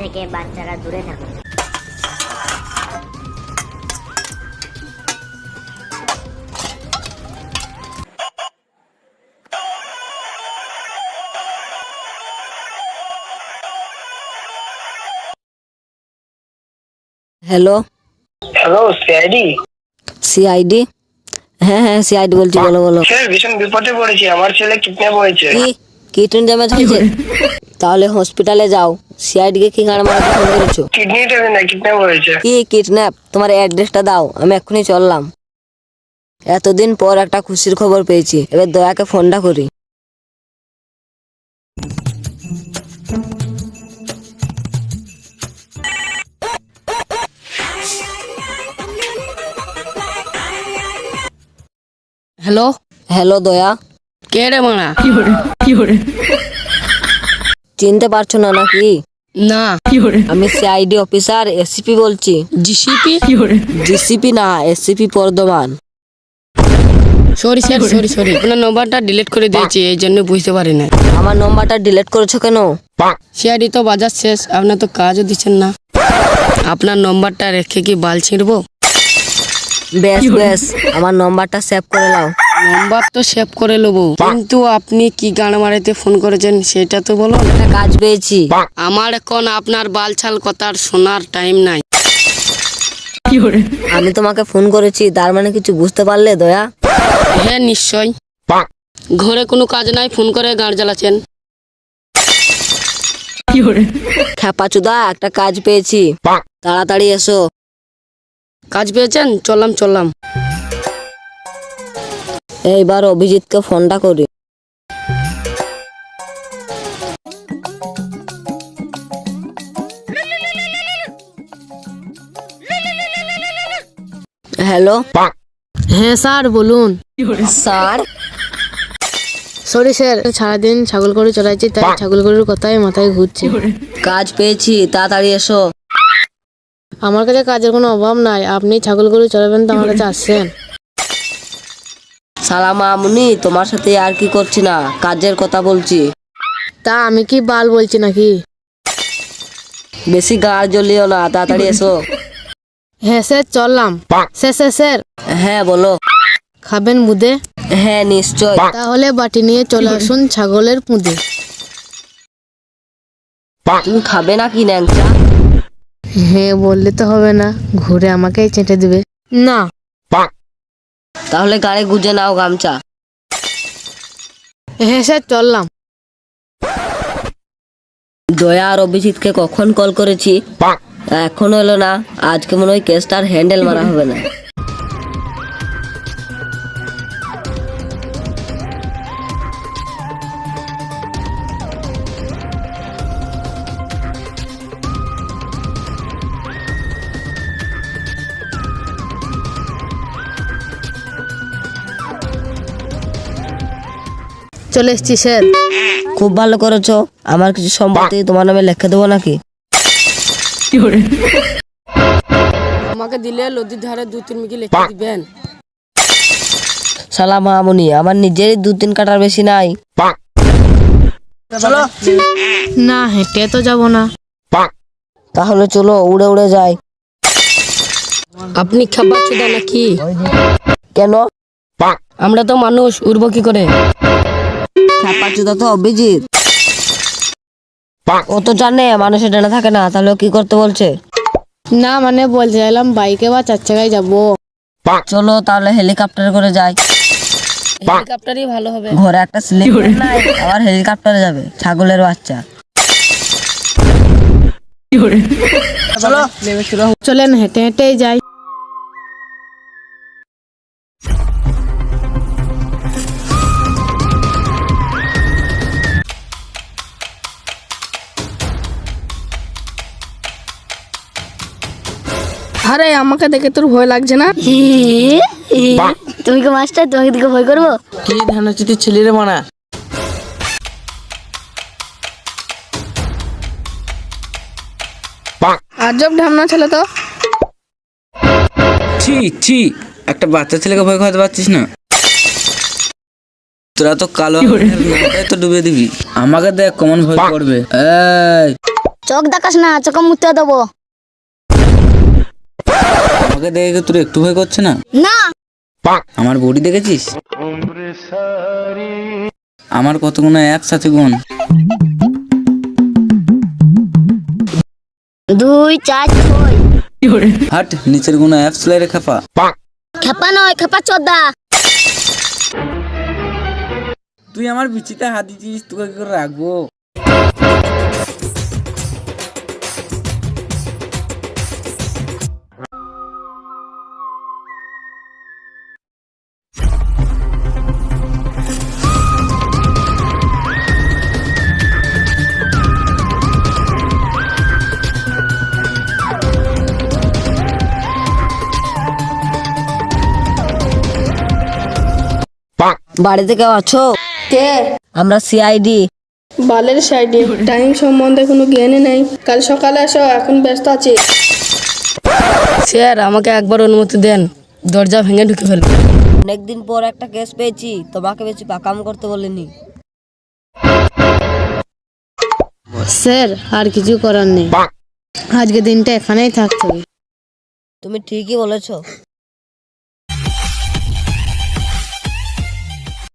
থেকে বাচ্চারা দূরে থাকুন। Hello hello CID. সিআইডি? হ্যাঁ সিআইডি বলছি, বলো বলো। স্যার ভীষণ বিপদে পড়েছি, আমার ছেলে কিডন্যাপ হয়েছে। কি কিডনি ড্যামেজ হয়েছে? তাহলে হসপিটালে যাও। সিআইডি কে কি গাড়ি মারাতে ফোন করেছো? কিডনিটা না, কিডন্যাপ হয়েছে। কি কিডন্যাপ? তোমার অ্যাড্রেসটা দাও, আমি এক্ষুনি চললাম। এতদিন পর একটা খুশির খবর পেয়েছি, এবার দয়াকে ফোনটা করি। হ্যালো হ্যালো দয়া, কে রে মারা? চিনতে পারছো না নাকি? না। আমি সিআইডি অফিসার এসিপি বলছি। জিসিপি? জিসিপি না, ACP Bardhaman. Sorry sir, sorry আপনার নম্বরটা ডিলিট করে দিয়েছি, এই জন্য বুঝতে পারি না। আমার নম্বরটা ডিলিট করেছো কেন? সিআইডি তো বাজার শেষ, আপনি তো কাজও দিচ্ছেন না। আপনার নম্বরটা রেখে কি বাল ছিঁড়বো? বেশ বেশ, আমার নম্বরটা সেভ করে নাও। নম্বর তো সেভ করে নেবো, কিন্তু আপনি কি গান মারাইতে ফোন করেছেন সেটা তো বলুন। একটা কাজ পেয়েছি। আমার এখন আপনার বালছাল কথার শোনার টাইম নাই। আমি তোমাকে ফোন করেছি, তার মানে কিছু বুঝতে পারলে দয়া? হ্যাঁ নিশ্চয়। ঘরে কোনো কাজ নাই, ফোন করে গান জ্বালাচ্ছেন। খেপাচুদা, একটা কাজ পেয়েছি, তাড়াতাড়ি এসো। কাজ পেয়েছেন? চললাম। এইবার অভিজিৎকে ফোনটা করি। হ্যালো হ্যাঁ স্যার বলুন। স্যার, সরি স্যার, সারাদিন ছাগল গরু চড়াইছি, তাই ছাগল গরুর কথাই মাথায় ঘুরছে। কাজ পেয়েছি, তাড়াতাড়ি এসো। আমার কাছে কাজের কোনো অভাব নাই, আপনি ছাগল গরু চড়াবেন তো আমার কাছে আসছেন। সালামা আমুনি, তোমার সাথে আর কি করছি না, কাজের কথা বলছি। তা আমি কি বাল বলছি নাকি? বেশি গাড় জ্বলিও না, তাড়াতাড়ি এসো। হ্যাঁ স্যার চললাম। স্যার হ্যাঁ বলো। খাবেন মুদে? হ্যাঁ নিশ্চয়। তাহলে বাটি নিয়ে চলে আসুন ছাগলের পুঁদে। তুমি খাবে না কি ন্যাংচা? হ্যাঁ বললে তো হবে না, ঘুরে আমাকেই চেটে দিবে। না। তাহলে গাড়ি গুজে নাও গামছা। হ্যাঁ স্যার চললাম। দয়া আর অভিজিৎকে কখন কল করেছি, এখনো এলো না। আজকে মনে হয় কেসটার হ্যান্ডেল মারা হবে না। চলে এসছি স্যার। খুব ভালো করেছো। আমার কিছু সম্পত্তি তোমার নামে লিখে দেবো নাকি? আমাকে দিলে নদীর ধারে 2-3 বিঘি লিখে দিবেন। সালামা আমুনি, আমার নিজেরই 2-3 কাটার বেশি নাই। না হেঁটে তো যাব না। তাহলে চলো উড়ে উড়ে যাই। আপনি খাবার চোদা নাকি? কেন? আমরা তো মানুষ, উড়বো কি করে? খেপাচুদা তো অভিজিৎ, ও তো জানে মানুষের ডানা থাকে না, তাহলে ও কি করতে বলছে? না মানে বলতে চাইলাম বাইকে বা 4 চাকায় যাবো। চলো তাহলে হেলিকপ্টারে করে যাই। হেলিকপ্টারই ভালো হবে। ঘরে একটা স্লিপ নাই, আবার হেলিকপ্টারে যাবে ছাগলের বাচ্চা। চলেন হেঁটে হেঁটেই যাই। আরে আমাকে দেখে তোর ভয় লাগছে না? তুমি কি মাস্টার, তোমাকে দিকে ভয় করবো? কি ধানাচিতি ছেলে রে মানা। আজব ঢামনা ছেলে তো। ছি একটা বাচ্চা ছেলেকে ভয় খাওয়াতে পারছিস না? তোরা তো কালো, তো ডুবে দিবি। আমাকে দেখ কেমন ভয় করবে। এই চোখ দেখাস না, চোখে মুতে দেবো। আমাকে দেখে কি তোর একটু ভয় করছে না? না। আমার বডি দেখেছিস? আমার কত গুণ একসাথে গুণ। 2 4 6। হাট, নিচের গুণ অ্যাপস লাইরে খাপা। খেপা নয়, খেপা চোদা। তুই আমার বিচিতে হাত দিছিস, তোকে কি করে রাখবো? বাড়িতে কেউ আছো? কে? আমরা সিআইডি। বালের সাইডে টাইম সম্বন্ধে কোনো জ্ঞানই নেই। কাল সকালে আসো, এখন ব্যস্ত আছি। স্যার আমাকে একবার অনুমতি দেন, দরজা ভেঙে ঢুকে ফেলবো। অনেকদিন পর একটা কেস পেয়েছি, তোমাকে বেশি পাকাম করতে বলিনি। স্যার আর কিছু করার নেই, আজকে দিনটা এখানেই থাকতে হবে। তুমি ঠিকই বলেছো।